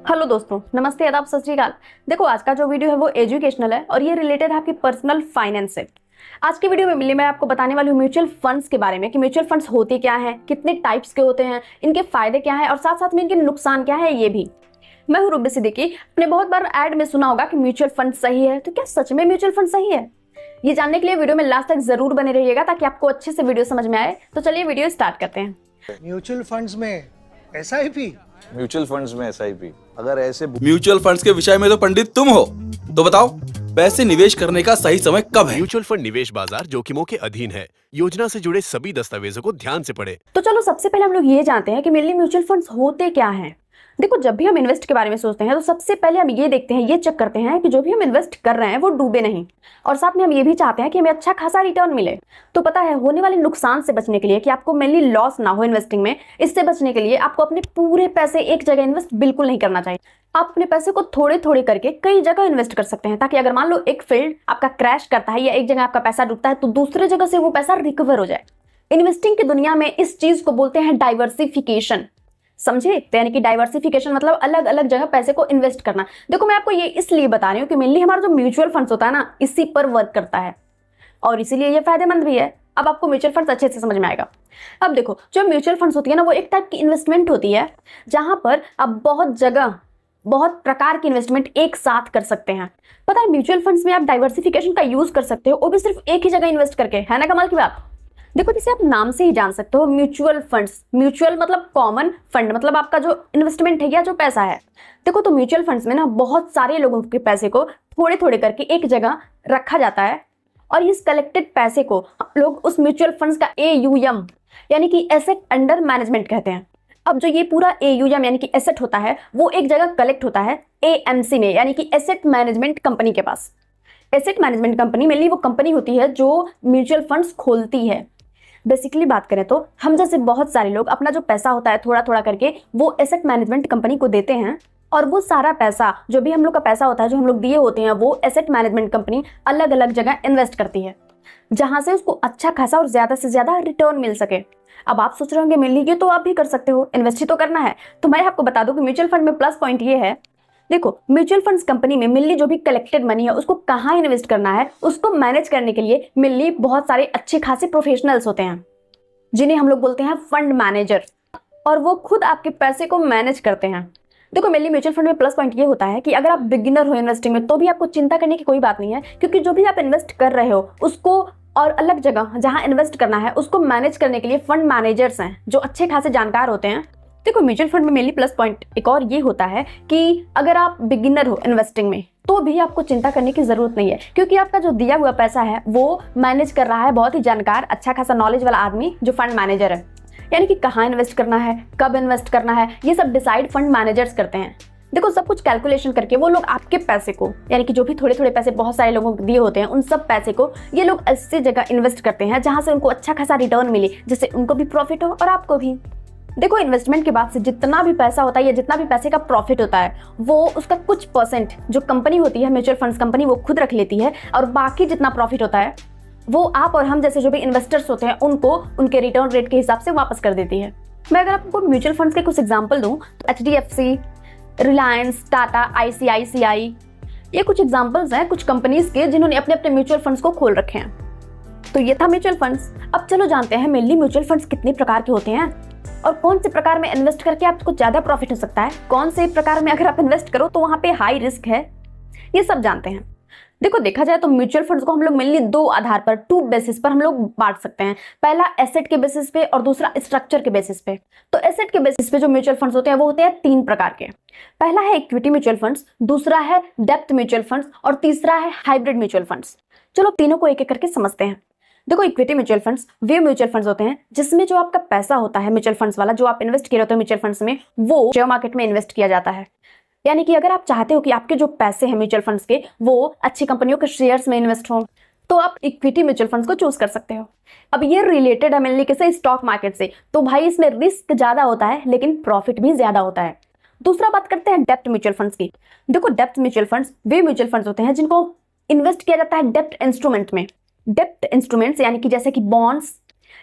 Hello दोस्तों, नमस्ते, आदाब, सत श्री अकाल। देखो, आज का जो वीडियो है वो एजुकेशनल है और ये रिलेटेड है आपकी पर्सनल फाइनेंस से। आज की वीडियो में मैं आपको बताने वाली हूँ म्यूचुअल फंड्स के बारे में कि म्यूचुअल फंड्स होते क्या हैं, कितने टाइप्स के होते हैं, इनके फायदे क्या हैं और साथ साथ में इनके नुकसान क्या है, ये भी। मैं हूँ रूबी सिद्दीकी। आपने बहुत बार ऐड में सुना होगा कि म्यूचुअल फंड सही है, तो क्या सच में म्यूचुअल फंड सही है? ये जानने के लिए वीडियो में लास्ट तक जरूर बने रहिएगा ताकि आपको अच्छे से वीडियो समझ में आए। तो चलिए वीडियो स्टार्ट करते हैं। म्यूचुअल फंड्स में एसआईपी म्यूचुअल फंड्स में एसआईपी अगर ऐसे म्यूचुअल फंड्स के विषय में तो पंडित तुम हो, तो बताओ पैसे निवेश करने का सही समय कब है? म्यूचुअल फंड निवेश बाजार जोखिमों के अधीन है। योजना से जुड़े सभी दस्तावेजों को ध्यान से पढ़ें। तो चलो सबसे पहले हम लोग ये जानते हैं कि मेनली म्यूचुअल फंड्स होते क्या हैं। देखो, जब भी हम इन्वेस्ट के बारे में सोचते हैं तो सबसे पहले हम ये देखते हैं, ये चेक करते हैं कि जो भी हम इन्वेस्ट कर रहे हैं वो डूबे नहीं, और साथ में हम ये भी चाहते हैं कि हमें अच्छा खासा रिटर्न मिले। तो पता है, होने वाले नुकसान से बचने के लिए, कि आपको मेनली लॉस ना हो इन्वेस्टिंग में, इससे बचने के लिए आपको अपने पूरे पैसे एक जगह इन्वेस्ट बिल्कुल नहीं करना चाहिए। आप अपने पैसे को थोड़े थोड़े करके कई जगह इन्वेस्ट कर सकते हैं, ताकि अगर मान लो एक फील्ड आपका क्रैश करता है या एक जगह आपका पैसा डूबता है तो दूसरे जगह से वो पैसा रिकवर हो जाए। इन्वेस्टिंग की दुनिया में इस चीज को बोलते हैं डाइवर्सिफिकेशन। समझे? तो यानी कि डाइवर्सिफिकेशन मतलब अलग अलग जगह पैसे को इन्वेस्ट करना। देखो, मैं आपको ये इसलिए बता रही हूँ कि मेनली हमारा जो म्यूचुअल फंड्स होता है ना, इसी पर वर्क करता है और इसीलिए ये फायदेमंद भी है। अब आपको म्यूचुअल फंड्स अच्छे से समझ में आएगा। अब देखो, जो म्यूचुअल फंड्स होती है ना, वो एक टाइप की इन्वेस्टमेंट होती है जहां पर आप बहुत जगह बहुत प्रकार की इन्वेस्टमेंट एक साथ कर सकते हैं। पता है, म्यूचुअल फंड्स में आप डाइवर्सिफिकेशन का यूज कर सकते हो, वो भी सिर्फ एक ही जगह इन्वेस्ट करके। है ना कमाल की बात? देखो, जैसे आप नाम से ही जान सकते हो, म्यूचुअल फंड्स, म्यूचुअल मतलब कॉमन, फंड मतलब आपका जो इन्वेस्टमेंट है या जो पैसा है। देखो, तो म्यूचुअल फंड्स में ना बहुत सारे लोगों के पैसे को थोड़े थोड़े करके एक जगह रखा जाता है और इस कलेक्टेड पैसे को लोग उस म्यूचुअल फंड्स का AUM यानी कि एसेट अंडर मैनेजमेंट कहते हैं। अब जो ये पूरा AUM यानी कि एसेट होता है वो एक जगह कलेक्ट होता है AMC में, यानी कि एसेट मैनेजमेंट कंपनी के पास। एसेट मैनेजमेंट कंपनी मेनली वो कंपनी होती है जो म्यूचुअल फंड्स खोलती है। बेसिकली बात करें तो हम जैसे बहुत सारे लोग अपना जो पैसा होता है थोड़ा थोड़ा करके वो एसेट मैनेजमेंट कंपनी को देते हैं, और वो सारा पैसा, जो भी हम लोग का पैसा होता है, जो हम लोग दिए होते हैं, वो एसेट मैनेजमेंट कंपनी अलग अलग जगह इन्वेस्ट करती है, जहां से उसको अच्छा खासा और ज्यादा से ज्यादा रिटर्न मिल सके। अब आप सोच रहे होंगे, मिल लीजिए तो आप भी कर सकते हो, इन्वेस्ट ही तो करना है। तो मैं आपको बता दूं कि म्यूचुअल फंड में प्लस पॉइंट ये है। देखो, म्यूचुअल फंड्स कंपनी में मिलनी जो भी कलेक्टेड मनी है उसको कहाँ इन्वेस्ट करना है, उसको मैनेज करने के लिए मिलनी बहुत सारे अच्छे खासे प्रोफेशनल्स होते हैं, जिन्हें हम लोग बोलते हैं फंड मैनेजर, और वो खुद आपके पैसे को मैनेज करते हैं। देखो, मेनली म्यूचुअल फंड में प्लस पॉइंट ये होता है कि अगर आप बिगिनर हो इन्वेस्टिंग में तो भी आपको चिंता करने की कोई बात नहीं है, क्योंकि जो भी आप इन्वेस्ट कर रहे हो उसको और अलग जगह जहां इन्वेस्ट करना है उसको मैनेज करने के लिए फंड मैनेजर्स हैं जो अच्छे खासे जानकार होते हैं। देखो, म्यूचुअल फंड में मेनली प्लस पॉइंट एक और ये होता है कि अगर आप बिगिनर हो इन्वेस्टिंग में तो भी आपको चिंता करने की जरूरत नहीं है, क्योंकि आपका जो दिया हुआ पैसा है वो मैनेज कर रहा है बहुत ही जानकार, अच्छा खासा नॉलेज वाला आदमी जो फंड मैनेजर है। यानी कि कहाँ इन्वेस्ट करना है, कब इन्वेस्ट करना है, ये सब डिसाइड फंड मैनेजर्स करते हैं। देखो, सब कुछ कैलकुलेशन करके वो लोग आपके पैसे को, यानी कि जो भी थोड़े थोड़े पैसे बहुत सारे लोगों को दिए होते हैं, उन सब पैसे को ये लोग ऐसी जगह इन्वेस्ट करते हैं जहां से उनको अच्छा खासा रिटर्न मिले, जिससे उनको भी प्रॉफिट हो और आपको भी। देखो, इन्वेस्टमेंट के बाद से जितना भी पैसा होता है या जितना भी पैसे का प्रॉफिट होता है वो उसका कुछ परसेंट जो कंपनी होती है, म्यूचुअल फंड्स कंपनी, वो खुद रख लेती है, और बाकी जितना प्रॉफिट होता है वो आप और हम जैसे जो भी इन्वेस्टर्स होते हैं उनको उनके रिटर्न रेट के हिसाब से वापस कर देती है। मैं अगर आपको म्यूचुअल फंड्स के कुछ एग्जांपल दूं तो HDFC, रिलायंस, टाटा, ICICI, ये कुछ एग्जांपल्स हैं कुछ कंपनीज के जिन्होंने अपने अपने म्यूचुअल फंड्स को खोल रखे हैं। तो ये था म्यूचुअल फंड्स। अब चलो जानते हैं मेनली म्यूचुअल फंड्स कितने प्रकार के होते हैं और कौन से प्रकार में इन्वेस्ट करके आपको ज्यादा प्रॉफिट हो सकता है, कौन से प्रकार में अगर आप इन्वेस्ट करो तो वहां पे हाई रिस्क है, ये सब जानते हैं। देखो, देखा जाए तो म्यूचुअल फंड्स को हम लोग मेनली दो आधार पर, टू बेसिस पर हम लोग बांट सकते हैं। पहला एसेट के बेसिस पे और दूसरा स्ट्रक्चर के बेसिस पे। तो एसेट के बेसिस पे जो म्यूचुअल फंड्स होते हैं वो होते हैं तीन प्रकार के। पहला है इक्विटी म्यूचुअल फंड्स, दूसरा है डेप्थ म्यूचुअल फंड्स और तीसरा है हाइब्रिड म्यूचुअल फंड्स। चलो तीनों को एक एक करके समझते हैं। देखो, इक्विटी म्यूचुअल फंड्स वे म्यूचुअल फंड्स होते हैं जिसमें जो आपका पैसा होता है म्यूचुअल फंड्स वाला, जो आप इन्वेस्ट किए होते हैं म्यूचुअल फंड्स में, वो शेयर मार्केट में इन्वेस्ट किया जाता है। यानी कि अगर आप चाहते हो कि आपके जो पैसे हैं म्यूचुअल फंड्स के वो अच्छी कंपनियों के शेयर्स में इन्वेस्ट हो, तो आप इक्विटी म्यूचुअल फंड्स को चूज कर सकते हो। अब ये रिलेटेड है मेनली किसी स्टॉक मार्केट से, तो भाई इसमें रिस्क ज्यादा होता है लेकिन प्रॉफिट भी ज्यादा होता है। दूसरा बात करते हैं डेप्थ म्यूचुअल फंड्स की। देखो, डेप्थ म्यूचुअल फंड्स वे म्यूचुअल फंड्स होते हैं जिनको इन्वेस्ट किया जाता है डेप्थ इंस्ट्रूमेंट में। डेप्थ इंस्ट्रूमेंट्स यानी कि जैसे कि बॉन्ड्स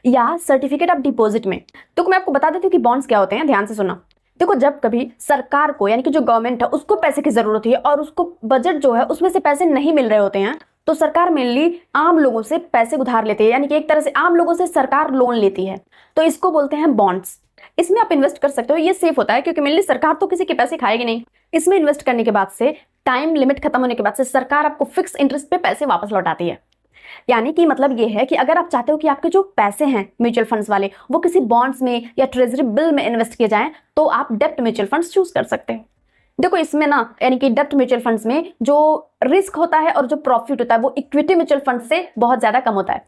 या सर्टिफिकेट ऑफ डिपॉजिट में। तो मैं आपको बता देती हूँ कि बॉन्ड्स क्या होते हैं, ध्यान से सुना। देखो जब कभी सरकार को यानी कि जो गवर्नमेंट है उसको पैसे की जरूरत होती है और उसको बजट जो है उसमें से पैसे नहीं मिल रहे होते हैं, तो सरकार मेनली आम लोगों से पैसे उधार लेती है, यानी कि एक तरह से आम लोगों से सरकार लोन लेती है। तो इसको बोलते हैं बॉन्ड्स। इसमें आप इन्वेस्ट कर सकते हो, ये सेफ होता है क्योंकि मेनली सरकार तो किसी के पैसे खाएगी नहीं। इसमें इन्वेस्ट करने के बाद से टाइम लिमिट खत्म होने के बाद से सरकार आपको फिक्स इंटरेस्ट पे पैसे वापस लौटाती है। यानी कि मतलब ये है कि अगर आप चाहते हो कि आपके जो पैसे हैं म्यूचुअल फंड्स वाले वो किसी बॉन्ड्स में या ट्रेजरी बिल में इन्वेस्ट किए जाएं, तो आप डेब्ट म्यूचुअल फंड्स चूज कर सकते हैं। देखो इसमें ना यानी कि डेब्ट म्यूचुअल फंड्स में जो रिस्क होता है और जो प्रॉफिट होता है वो इक्विटी म्यूचुअल फंड से बहुत ज्यादा कम होता है।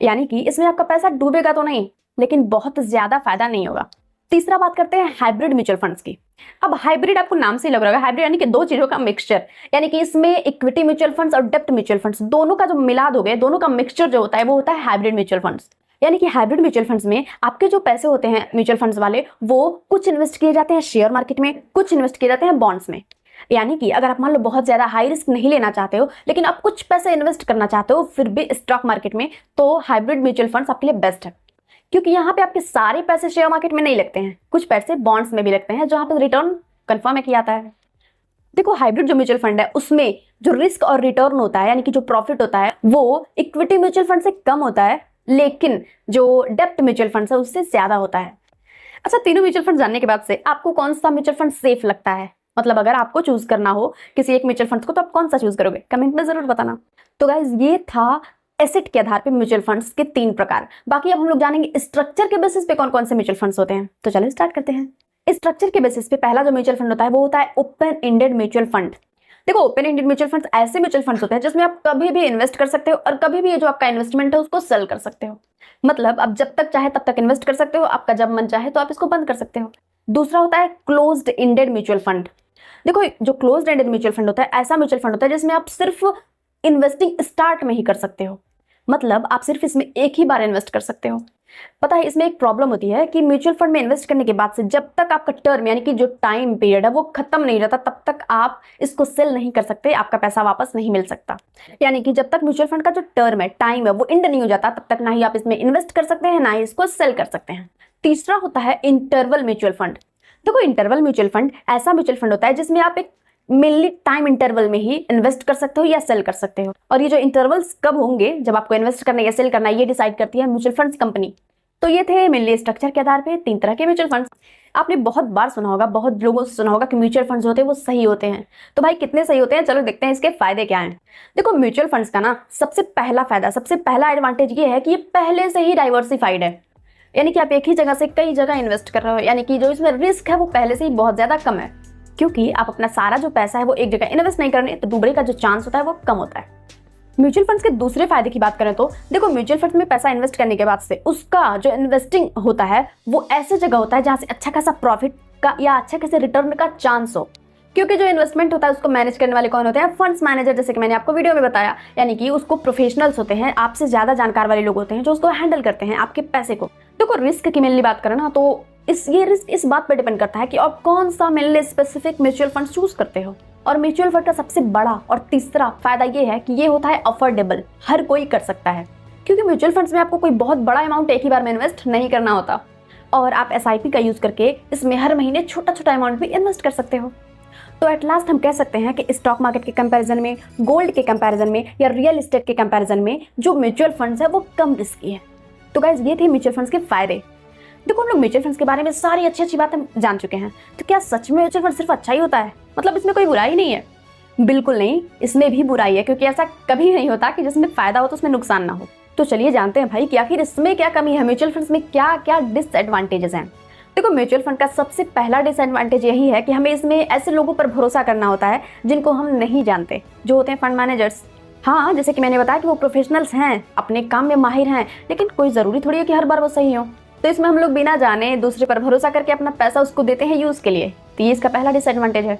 यानी कि इसमें आपका पैसा डूबेगा तो नहीं, लेकिन बहुत ज्यादा फायदा नहीं होगा। तीसरा बात करते हैं हाइब्रिड म्यूचुअल फंड्स की। अब हाइब्रिड आपको नाम से ही लग रहा होगा, हाइब्रिड यानी कि दो चीजों का मिक्सचर, यानी कि इसमें इक्विटी म्यूचुअल फंड्स और डेब्ट म्यूचुअल फंड्स दोनों का जो मिलाद हो गया, दोनों का मिक्सचर जो होता है वो होता है हाइब्रिड म्यूचुअल फंड्स। यानी कि हाइब्रिड म्यूचुअल फंड्स में आपके जो पैसे होते हैं म्यूचुअल फंड्स वाले वो कुछ इन्वेस्ट किए जाते हैं शेयर मार्केट में, कुछ इन्वेस्ट किए जाते हैं बॉन्ड्स में। यानी कि अगर आप मान लो बहुत ज्यादा हाई रिस्क नहीं लेना चाहते हो लेकिन आप कुछ पैसे इन्वेस्ट करना चाहते हो फिर भी स्टॉक मार्केट में, तो हाइब्रिड म्यूचुअल फंड्स आपके लिए बेस्ट है, क्योंकि यहाँ पे आपके सारे पैसे शेयर मार्केट में नहीं लगते हैं, कुछ पैसे बॉन्ड्स में भी लगते हैं जहां पर रिटर्न कंफर्म है किया जाता है। देखो हाइब्रिड जो म्यूचुअल फंड है उसमें जो रिस्क और रिटर्न होता है यानी कि जो प्रॉफिट होता है वो इक्विटी म्यूचुअल फंड से कम होता है, लेकिन जो डेब्ट म्यूचुअल फंड है उससे ज्यादा होता है। अच्छा, तीनों म्यूचुअल फंड जानने के बाद से आपको कौन सा म्यूचुअल फंड सेफ लगता है? मतलब अगर आपको चूज करना हो किसी एक म्यूचुअल फंड को तो आप कौन सा चूज करोगे? कमेंट में जरूर बताना। तो गाइज ये था एसेट के आधार पे म्यूचुअल फंड्स के 3 प्रकार। बाकी अब हम लोग जानेंगे स्ट्रक्चर के बेसिस पे कौन कौन से म्यूचुअल फंड्स होते हैं। तो चलो स्टार्ट करते हैं। स्ट्रक्चर के बेसिस पे पहला जो म्यूचुअल फंड होता है वो होता है ओपन एंडेड म्यूचुअल फंड। देखो ओपन एंडेड म्यूचुअल फंड्स ऐसे म्यूचुअल फंड्स होते हैं जिसमें आप कभी भी इन्वेस्ट कर सकते हो और कभी भी ये जो आपका इन्वेस्टमेंट है उसको सेल कर सकते हो। मतलब आप जब तक चाहे तब तक इन्वेस्ट कर सकते हो, आपका जब मन चाहे तो आप इसको बंद कर सकते हो। दूसरा होता है क्लोज्ड एंडेड म्यूचुअल फंड। देखो जो क्लोज्ड एंडेड म्यूचुअल फंड होता है ऐसा म्यूचुअल फंड होता है जिसमें आप सिर्फ इन्वेस्टिंग स्टार्ट में ही कर सकते हो, मतलब आप सिर्फ इसमें एक ही बार इन्वेस्ट कर सकते हो। पता है इसमें एक प्रॉब्लम होती है कि म्यूचुअल फंड में इन्वेस्ट करने के बाद से जब तक आपका टर्म यानी कि जो टाइम पीरियड है वो खत्म नहीं रहता तब तक आप इसको सेल नहीं कर सकते, आपका पैसा वापस नहीं मिल सकता। यानी कि जब तक म्यूचुअल फंड का जो टर्म है टाइम है वो एंड नहीं हो जाता तब तक ना ही आप इसमें इन्वेस्ट कर सकते हैं ना ही इसको सेल कर सकते हैं। तीसरा होता है इंटरवल म्यूचुअल फंड। देखो इंटरवल म्यूचुअल फंड ऐसा म्यूचुअल फंड होता है जिसमें आप एक मेनली टाइम इंटरवल में ही इन्वेस्ट कर सकते हो या सेल कर सकते हो, और ये जो इंटरवल्स कब होंगे जब आपको इन्वेस्ट करना है या सेल करना है ये डिसाइड करती है म्यूचुअल फंड्स कंपनी। तो ये थे मेनली स्ट्रक्चर के आधार पे 3 तरह के म्यूचुअल फंड्स। आपने बहुत बार सुना होगा, बहुत लोगों से सुना होगा कि म्यूचुअल फंड्स होते हैं वो सही होते हैं। तो भाई कितने सही होते हैं, चलो देखते हैं इसके फायदे क्या हैं। देखो म्यूचुअल फंड्स का ना सबसे पहला फायदा, सबसे पहला एडवांटेज ये है कि ये पहले से ही डाइवर्सिफाइड है, यानी कि आप एक ही जगह से कई जगह इन्वेस्ट कर रहे हो, यानी कि जो इसमें रिस्क है वो पहले से ही बहुत ज्यादा कम है, क्योंकि आप अपना सारा जो पैसा है वो एक जगह इन्वेस्ट नहीं कर रहे तो डूबने का जो चांस होता है वो कम होता है। म्यूचुअल फंड्स के दूसरे फायदे की बात करें तो देखो म्यूचुअल फंड में पैसा इन्वेस्ट करने के बाद से उसका जो इन्वेस्टिंग होता है वो ऐसे जगह होता है जहां से अच्छा खासा प्रॉफिट का या अच्छा खासा रिटर्न का चांस हो, क्योंकि जो इन्वेस्टमेंट होता है उसको मैनेज करने वाले कौन होते हैं? फंड्स मैनेजर, जैसे कि मैंने आपको वीडियो में बताया। यानी कि उसको प्रोफेशनल्स होते हैं, आपसे ज्यादा जानकार वाले लोग होते हैं जो उसको हैंडल करते हैं आपके पैसे को। देखो रिस्क की मेनली बात करें ना तो ये रिस्क इस बात पर डिपेंड करता है कि आप कौन सा mainly specific mutual fund choose करते हो। और म्यूचुअल फंड का सबसे बड़ा और तीसरा फायदा ये है कि ये होता है अफोर्डेबल, हर कोई कर सकता है, क्योंकि म्यूचुअल फंड्स में आपको कोई बहुत बड़ा अमाउंट एक ही बार में इन्वेस्ट नहीं करना होता और आप SIP का यूज करके इसमें हर महीने छोटा छोटा अमाउंट भी इन्वेस्ट कर सकते हो। तो एट लास्ट हम कह सकते हैं कि स्टॉक मार्केट के कंपैरिजन में, गोल्ड के कंपैरिजन में या रियल एस्टेट के कंपैरिजन में जो म्यूचुअल फंड्स है वो कम रिस्की है। तो गाइस ये थे म्यूचुअल फंड्स के फायदे। देखो हम लोग म्यूचुअल फंड्स के बारे में सारी अच्छी अच्छी बातें जान चुके हैं, तो क्या सच में म्यूचुअल फंड सिर्फ अच्छा ही होता है? मतलब इसमें कोई बुराई नहीं है? बिल्कुल नहीं, इसमें भी बुराई है, क्योंकि ऐसा कभी नहीं होता कि जिसमें फायदा हो तो उसमें नुकसान ना हो। तो चलिए जानते हैं भाई कि आखिर इसमें क्या कमी है, म्यूचुअल फंड्स में क्या क्या डिसएडवांटेजेस हैं। देखो म्यूचुअल फंड का सबसे पहला डिसएडवांटेज यही है कि हमें इसमें ऐसे लोगों पर भरोसा करना होता है जिनको हम नहीं जानते, जो होते हैं फंड मैनेजर्स। हाँ, जैसे कि मैंने बताया कि वो प्रोफेशनल्स हैं, अपने काम में माहिर हैं, लेकिन कोई ज़रूरी थोड़ी है कि हर बार वो सही हो। तो इसमें हम लोग बिना जाने दूसरे पर भरोसा करके अपना पैसा उसको देते हैं यूज़ के लिए, तो ये इसका पहला डिसएडवांटेज है,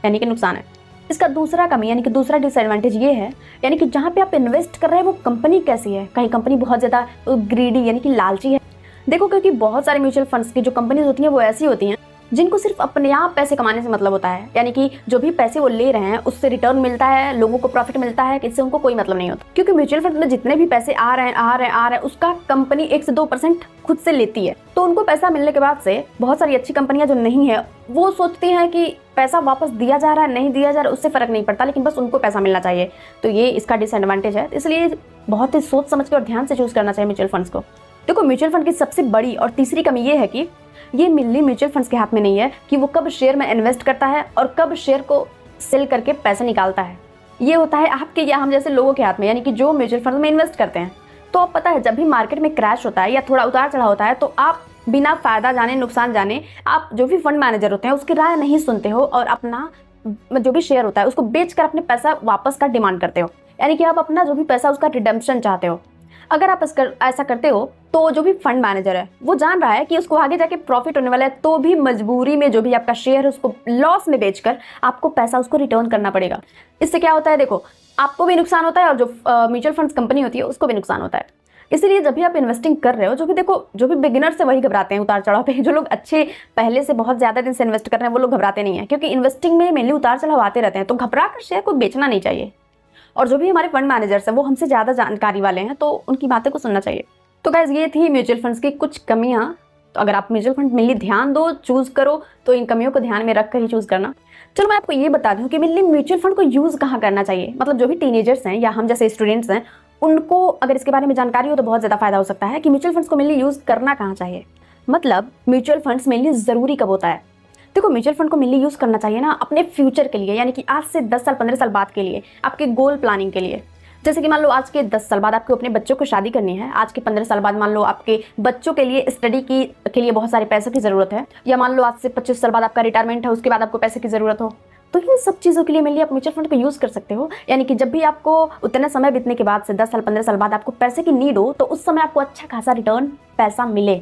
यानी कि नुकसान है। इसका दूसरा कमी यानी कि दूसरा डिसएडवांटेज ये है, यानी कि जहाँ पे आप इन्वेस्ट कर रहे हैं वो कंपनी कैसी है। कहीं कंपनी बहुत ज़्यादा ग्रीडी यानी कि लालची है। देखो क्योंकि बहुत सारे म्यूचुअल फंड्स की जो कंपनीज होती हैं वो ऐसी होती हैं जिनको सिर्फ अपने आप पैसे कमाने से मतलब होता है, यानी कि जो भी पैसे वो ले रहे हैं उससे रिटर्न मिलता है, लोगों को प्रॉफिट मिलता है, इससे उनको कोई मतलब नहीं होता। क्योंकि म्यूचुअल फंड में जितने भी पैसे आ रहे हैं उसका कंपनी 1 से 2% खुद से लेती है। तो उनको पैसा मिलने के बाद से बहुत सारी अच्छी कंपनियां जो नहीं है वो सोचती हैं कि पैसा वापस दिया जा रहा है नहीं दिया जा रहा है उससे फर्क नहीं पड़ता, लेकिन बस उनको पैसा मिलना चाहिए। तो ये इसका डिसएडवांटेज है, इसलिए बहुत ही सोच समझ के और ध्यान से चूज करना चाहिए म्यूचुअल फंड्स को। देखो, म्यूचुअल फंड की सबसे बड़ी और तीसरी कमी ये है कि ये मेनली म्यूचुअल फंड्स के हाथ में नहीं है कि वो कब शेयर में इन्वेस्ट करता है और कब शेयर को सेल करके पैसे निकालता है। ये होता है आपके या हम जैसे लोगों के हाथ में, यानी कि जो म्यूचुअल फंड में इन्वेस्ट करते हैं। तो अब पता है, जब भी मार्केट में क्रैश होता है या थोड़ा उतार चढ़ाव होता है तो आप बिना फायदा जाने नुकसान जाने आप जो भी फंड मैनेजर होते हैं उसकी राय नहीं सुनते हो और अपना जो भी शेयर होता है उसको बेचकर अपने पैसा वापस का डिमांड करते हो, यानी कि आप अपना जो भी पैसा उसका रिडेम्पशन चाहते हो। अगर आप ऐसा करते हो तो जो भी फंड मैनेजर है वो जान रहा है कि उसको आगे जाके प्रॉफिट होने वाला है, तो भी मजबूरी में जो भी आपका शेयर है उसको लॉस में बेचकर आपको पैसा उसको रिटर्न करना पड़ेगा। इससे क्या होता है, देखो, आपको भी नुकसान होता है और जो म्यूचुअल फंड्स कंपनी होती है उसको भी नुकसान होता है। इसीलिए जब भी आप इन्वेस्टिंग कर रहे हो, जो भी बिगिनर्स से वही घबराते हैं उतार चढ़ाव पे। जो लोग अच्छे पहले से बहुत ज़्यादा दिन से इन्वेस्ट कर रहे हैं वो लोग घबराते नहीं है, क्योंकि इन्वेस्टिंग में मेनली उतार चढ़ाव आते रहते हैं। तो घबरा कर शेयर को बेचना नहीं चाहिए। और जो भी हमारे फंड मैनेजर्स हैं वो हमसे ज़्यादा जानकारी वाले हैं, तो उनकी बातें को सुनना चाहिए। तो गाइस, ये थी म्यूचुअल फंड्स की कुछ कमियां। तो अगर आप म्यूचुअल फंड मेनली ध्यान दो, चूज करो, तो इन कमियों को ध्यान में रखकर ही चूज करना। चलो मैं आपको ये बता दूं कि मेनली म्यूचुअल फंड को यूज कहाँ करना चाहिए। मतलब जो भी टीनेजर्स हैं या हम जैसे स्टूडेंट्स हैं उनको अगर इसके बारे में जानकारी हो तो बहुत ज़्यादा फायदा हो सकता है कि म्यूचुअल फंड्स को मेनली यूज करना कहाँ चाहिए। मतलब म्यूचुअल फंड्स मेनली ज़रूरी कब होता है। देखो, म्यूचुअल फंड को मेनली यूज करना चाहिए ना अपने फ्यूचर के लिए, यानी कि आज से 10 साल 15 साल बाद के लिए, आपके गोल प्लानिंग के लिए। जैसे कि मान लो आज के 10 साल बाद आपको अपने बच्चों को शादी करनी है, आज के 15 साल बाद मान लो आपके बच्चों के लिए स्टडी के लिए बहुत सारे पैसों की ज़रूरत है, या मान लो आज से 25 साल बाद आपका रिटायरमेंट है, उसके बाद आपको पैसे की ज़रूरत हो। तो इन सब चीज़ों के लिए मेनली आप म्यूचुअल फंड को यूज़ कर सकते हो। यानी कि जब भी आपको उतना समय बीतने के बाद से 10 साल 15 साल बाद आपको पैसे की नीड हो तो उस समय आपको अच्छा खासा रिटर्न पैसा मिले।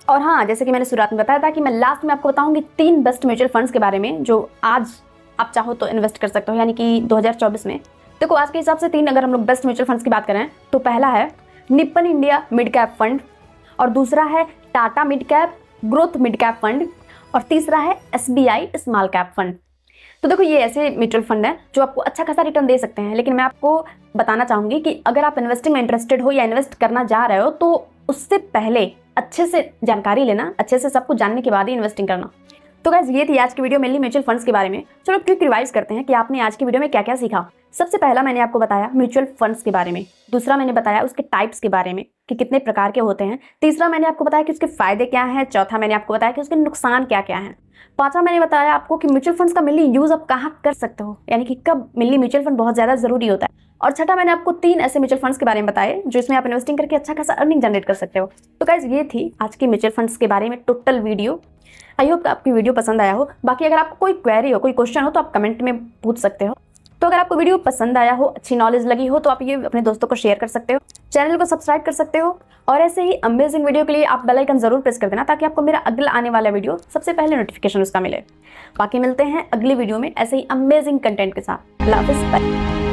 और हाँ, जैसे कि मैंने शुरुआत में बताया था कि मैं लास्ट में आपको बताऊंगी 3 बेस्ट म्यूचुअल फंड्स के बारे में जो आज आप चाहो तो इन्वेस्ट कर सकते हो, यानी कि 2024 में। देखो, आज के हिसाब से 3 अगर हम लोग बेस्ट म्यूचुअल फंड्स की बात करें तो पहला है Nippon India mid cap fund, और दूसरा है Tata mid cap growth mid cap fund, और तीसरा है SBI स्मॉल कैप फंड। तो देखो, ये ऐसे म्यूचुअल फंड हैं जो आपको अच्छा खासा रिटर्न दे सकते हैं। लेकिन मैं आपको बताना चाहूँगी कि अगर आप इन्वेस्टिंग में इंटरेस्टेड हो या इन्वेस्ट करना जा रहे हो तो उससे पहले अच्छे से जानकारी लेना, अच्छे से सब कुछ जानने के बाद ही इन्वेस्टिंग करना। तो गाइस, ये थी आज की वीडियो मेनली म्यूचुअल फंड्स के बारे में। चलो क्विक रिवाइज करते हैं कि आपने आज की वीडियो में क्या क्या सीखा। सबसे पहला मैंने आपको बताया म्यूचुअल फंड्स के बारे में, दूसरा मैंने बताया उसके टाइप्स के बारे में कि कितने प्रकार के होते हैं, तीसरा मैंने आपको बताया कि उसके फायदे क्या हैं, चौथा मैंने आपको बताया कि उसके नुकसान क्या क्या हैं, पांचवा मैंने बताया आपको कि म्यूचुअल फंड्स का मेनली यूज आप कहाँ कर सकते हो, यानी कि कब मेनली म्यूचुअल फंड बहुत ज़्यादा जरूरी होता है, और छठा मैंने आपको 3 ऐसे म्यूचुअल फंड्स के बारे में बताए जो इसमें आप इन्वेस्टिंग करके अच्छा खासा अर्निंग जनरेट कर सकते हो। तो गाइस, ये थी आज की म्यूचुअल फंड्स के बारे में टोटल वीडियो। आई होप आपकी वीडियो पसंद आया हो। बाकी अगर आपको कोई क्वेरी हो, कोई क्वेश्चन हो तो आप कमेंट में पूछ सकते हो। तो अगर आपको वीडियो पसंद आया हो, अच्छी नॉलेज लगी हो तो आप ये अपने दोस्तों को शेयर कर सकते हो, चैनल को सब्सक्राइब कर सकते हो, और ऐसे ही अमेजिंग वीडियो के लिए आप बेल आइकन जरूर प्रेस कर देना ताकि आपको मेरा अगला आने वाला वीडियो सबसे पहले नोटिफिकेशन उसका मिले। बाकी मिलते हैं अगली वीडियो में ऐसे ही अमेजिंग कंटेंट के साथ। अल्लाह हाफिज़।